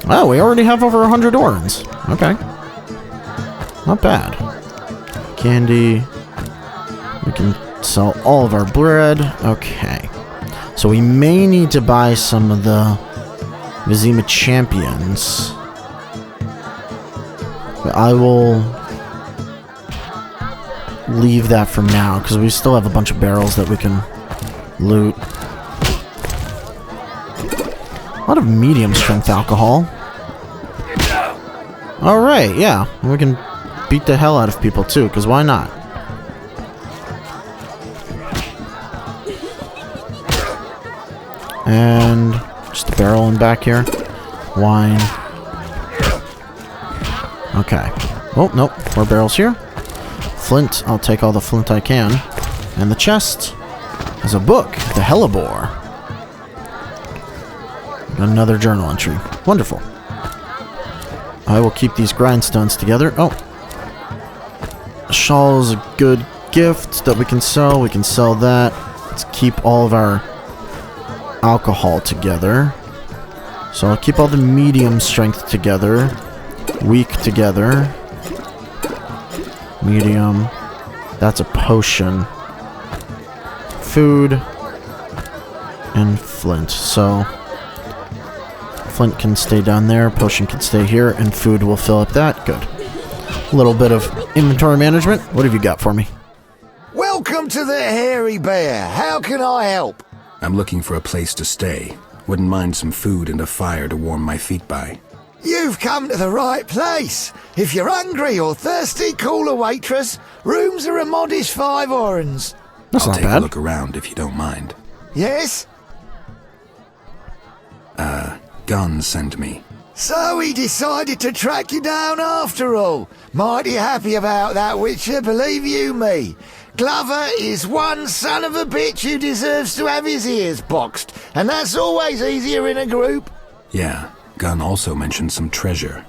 Speaker 1: Oh, we already have over 100 orens. Okay. Not bad. Candy. We can sell all of our bread. Okay. So we may need to buy some of the Vizima champions. But I will leave that for now, because we still have a bunch of barrels that we can loot. A lot of medium strength alcohol. Alright, yeah. We can beat the hell out of people too, because why not? And just a barrel in back here. Wine. Okay. Oh, nope. More barrels here. Flint. I'll take all the flint I can. And the chest has a book. The Hellebore. Another journal entry. Wonderful. I will keep these grindstones together. Oh. A shawl is a good gift that we can sell. We can sell that. Let's keep all of our alcohol together. So I'll keep all the medium strength together. Weak together. Medium. That's a potion. Food. And flint. So flint can stay down there. Potion can stay here. And food will fill up that. Good. A little bit of inventory management. What have you got for me?
Speaker 9: Welcome to the Hairy Bear. How can I help?
Speaker 8: I'm looking for a place to stay. Wouldn't mind some food and a fire to warm my feet by.
Speaker 9: You've come to the right place. If you're hungry or thirsty, call a waitress. Rooms are a modest 5 orens.
Speaker 1: That's
Speaker 8: I'll
Speaker 1: not
Speaker 8: take
Speaker 1: bad.
Speaker 8: a look around if you don't mind.
Speaker 9: Yes?
Speaker 8: Gunn sent me.
Speaker 9: So he decided to track you down after all. Mighty happy about that, Witcher, believe you me. Glover is one son of a bitch who deserves to have his ears boxed, and that's always easier in a group.
Speaker 8: Yeah, Gunn also mentioned some treasure.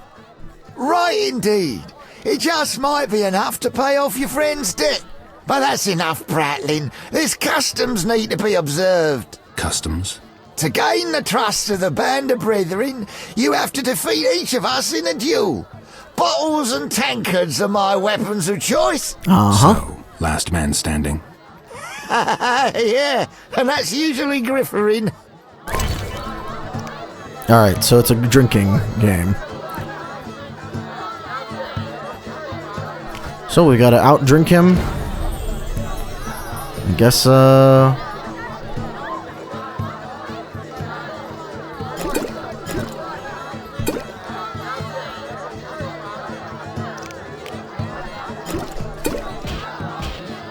Speaker 9: Right indeed. It just might be enough to pay off your friend's debt. But that's enough prattling. This customs need to be observed.
Speaker 8: Customs?
Speaker 9: To gain the trust of the Band of Brethren, you have to defeat each of us in a duel. Bottles and tankards are my weapons of choice.
Speaker 8: So, last man standing.
Speaker 9: Yeah, and that's usually Grifferin.
Speaker 1: Alright, so it's a drinking game. So we gotta out-drink him. I guess,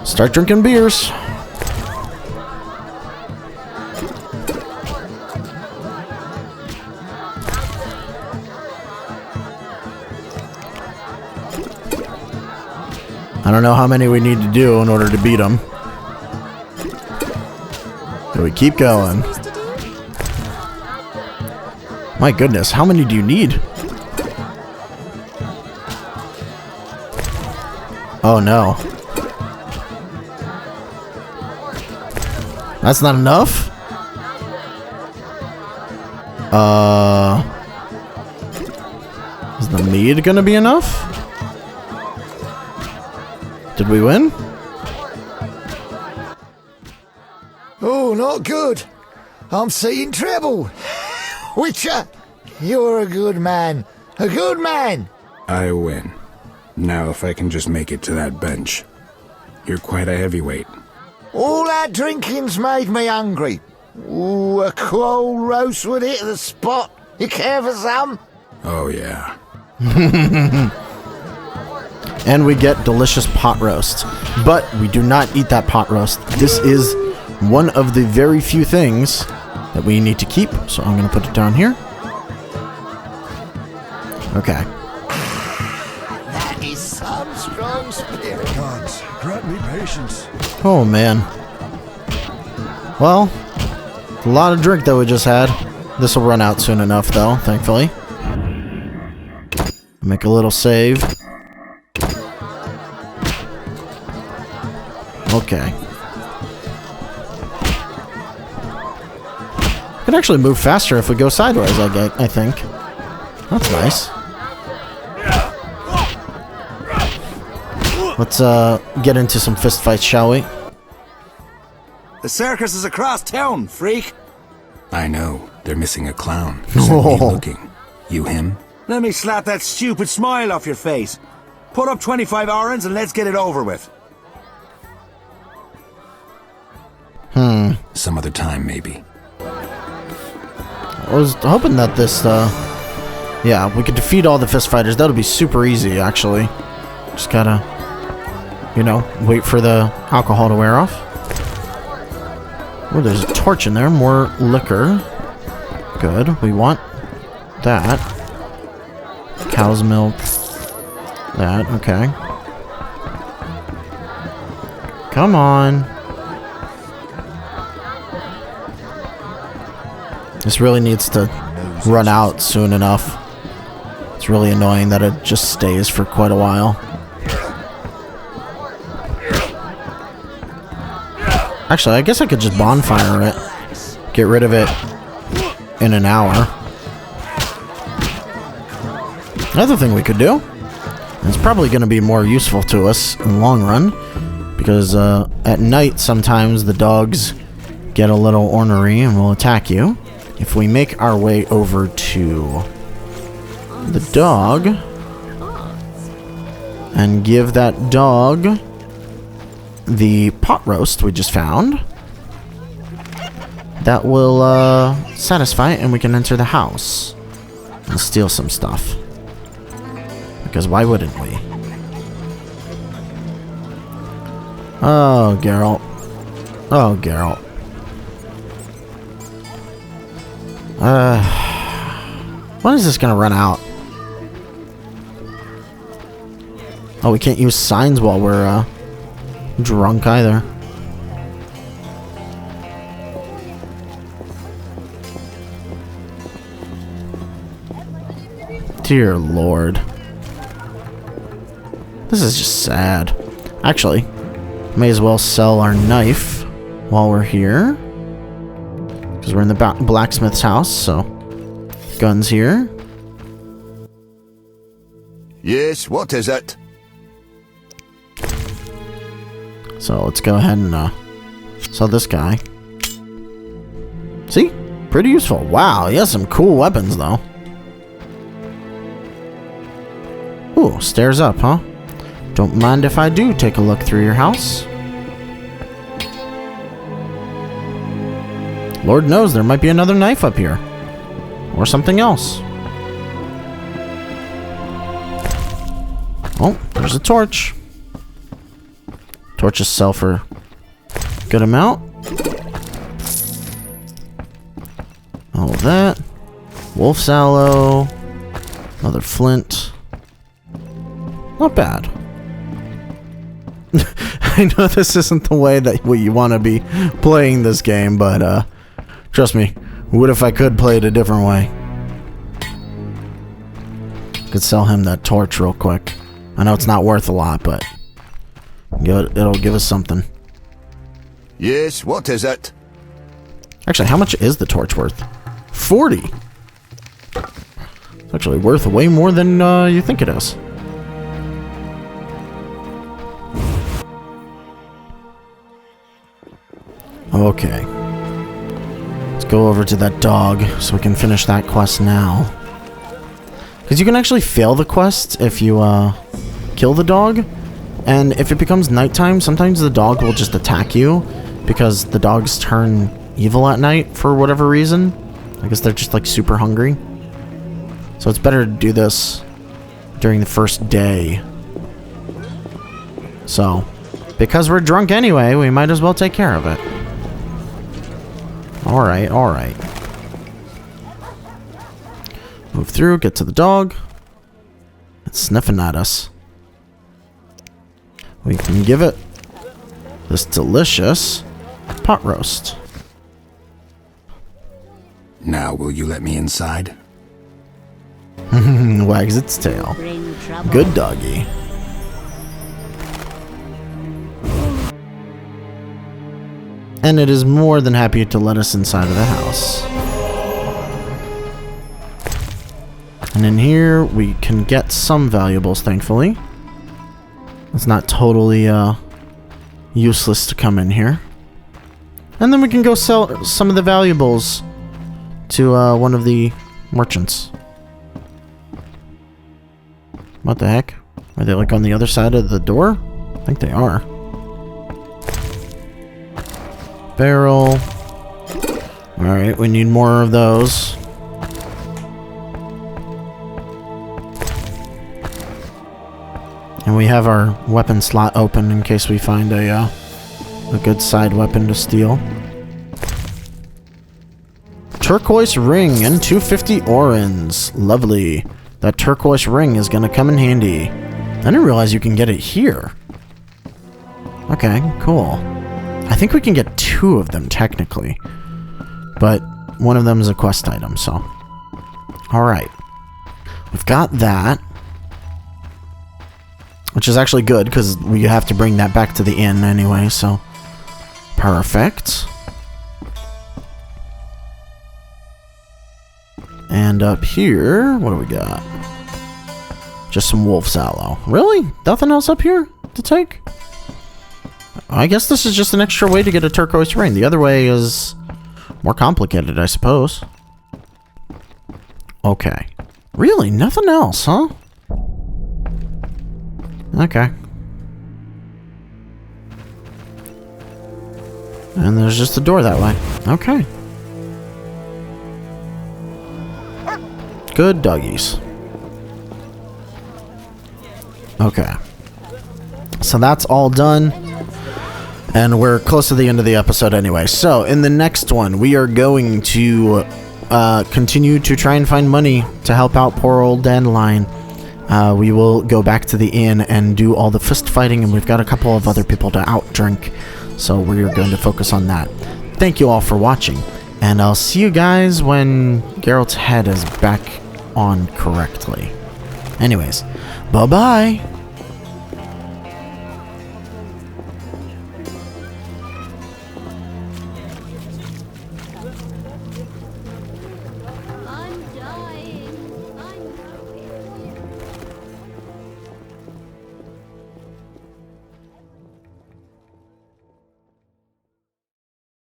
Speaker 1: start drinking beers. I don't know how many we need to do in order to beat him. Do we keep going? My goodness, how many do you need? Oh no. That's not enough? Is the mead gonna be enough? Did we win?
Speaker 9: Oh, not good. I'm seeing trouble. Witcher, you're a good man. A good man.
Speaker 8: I win. Now if I can just make it to that bench. You're quite a heavyweight.
Speaker 9: All that drinking's made me hungry. Ooh, a cold roast would hit the spot. You care for some?
Speaker 8: Oh, yeah.
Speaker 1: And we get delicious pot roast. But we do not eat that pot roast. This is one of the very few things that we need to keep. So I'm going to put it down here. Okay.
Speaker 9: That is some strong spirit.
Speaker 12: Gods, grant me patience.
Speaker 1: Oh, man. Well, a lot of drink that we just had. This will run out soon enough, though, thankfully. Make a little save. Okay. Could actually move faster if we go sideways, I think. That's nice. Let's get into some fist fights, shall we?
Speaker 13: The circus is across town, freak.
Speaker 8: I know. They're missing a clown. Sent me looking. You him?
Speaker 13: Let me slap that stupid smile off your face. Put up 25 orange and let's get it over with.
Speaker 8: Some other time, maybe.
Speaker 1: I was hoping that this, yeah, we could defeat all the fist fighters. That would be super easy, actually. Just gotta, you know, wait for the alcohol to wear off. Oh, there's a torch in there. More liquor. Good. We want that. Cow's milk. That. Okay. Come on. This really needs to run out soon enough. It's really annoying that it just stays for quite a while. Actually, I guess I could just bonfire it. Get rid of it in an hour. Another thing we could do, and it's probably going to be more useful to us in the long run, because at night sometimes the dogs get a little ornery and will attack you. If we make our way over to the dog and give that dog the pot roast we just found, that will satisfy it, and we can enter the house and steal some stuff. Because why wouldn't we? Oh, Geralt. Oh, Geralt. When is this gonna run out? Oh, we can't use signs while we're drunk either. Dear Lord. This is just sad. Actually, may as well sell our knife while we're here. Because we're in the blacksmith's house, so... Guns here.
Speaker 15: Yes, what is it?
Speaker 1: So let's go ahead and sell this guy. See? Pretty useful. Wow, he has some cool weapons, though. Ooh, stairs up, huh? Don't mind if I do take a look through your house. Lord knows there might be another knife up here. Or something else. Oh, there's a torch. Torches sell for a good amount. All of that. Wolf's aloe. Another flint. Not bad. I know this isn't the way that you want to be playing this game, but trust me, what if I could play it a different way? Could sell him that torch real quick. I know it's not worth a lot, but it'll give us something.
Speaker 15: Yes, what is it?
Speaker 1: Actually, how much is the torch worth? 40. It's actually worth way more than you think it is. Okay. Let's go over to that dog so we can finish that quest now. Because you can actually fail the quest if you kill the dog. And if it becomes nighttime, sometimes the dog will just attack you. Because the dogs turn evil at night for whatever reason. I guess they're just like super hungry. So it's better to do this during the first day. So, because we're drunk anyway, we might as well take care of it. Alright, alright. Move through, get to the dog. It's sniffing at us. We can give it this delicious pot roast.
Speaker 8: Now, will you let me inside?
Speaker 1: Wags its tail. Good doggy. And it is more than happy to let us inside of the house. And in here, we can get some valuables, thankfully. It's not totally useless to come in here. And then we can go sell some of the valuables to one of the merchants. What the heck? Are they like on the other side of the door? I think they are. Barrel. Alright, we need more of those. And we have our weapon slot open in case we find a good side weapon to steal. Turquoise ring and 250 orens. Lovely. That turquoise ring is gonna come in handy. I didn't realize you can get it here. Okay, cool. I think we can get 2 of them, technically. But one of them is a quest item, so... Alright. We've got that. Which is actually good, because we have to bring that back to the inn anyway, so... Perfect. And up here, what do we got? Just some wolf's aloe. Really? Nothing else up here to take? I guess this is just an extra way to get a turquoise ring. The other way is more complicated, I suppose. Okay. Really? Nothing else, huh? Okay. And there's just a door that way. Okay. Good doggies. Okay. So that's all done. And we're close to the end of the episode anyway. So, in the next one, we are going to continue to try and find money to help out poor old Dandelion. We will go back to the inn and do all the fist fighting, and we've got a couple of other people to outdrink. So, we are going to focus on that. Thank you all for watching, and I'll see you guys when Geralt's head is back on correctly. Anyways, bye-bye!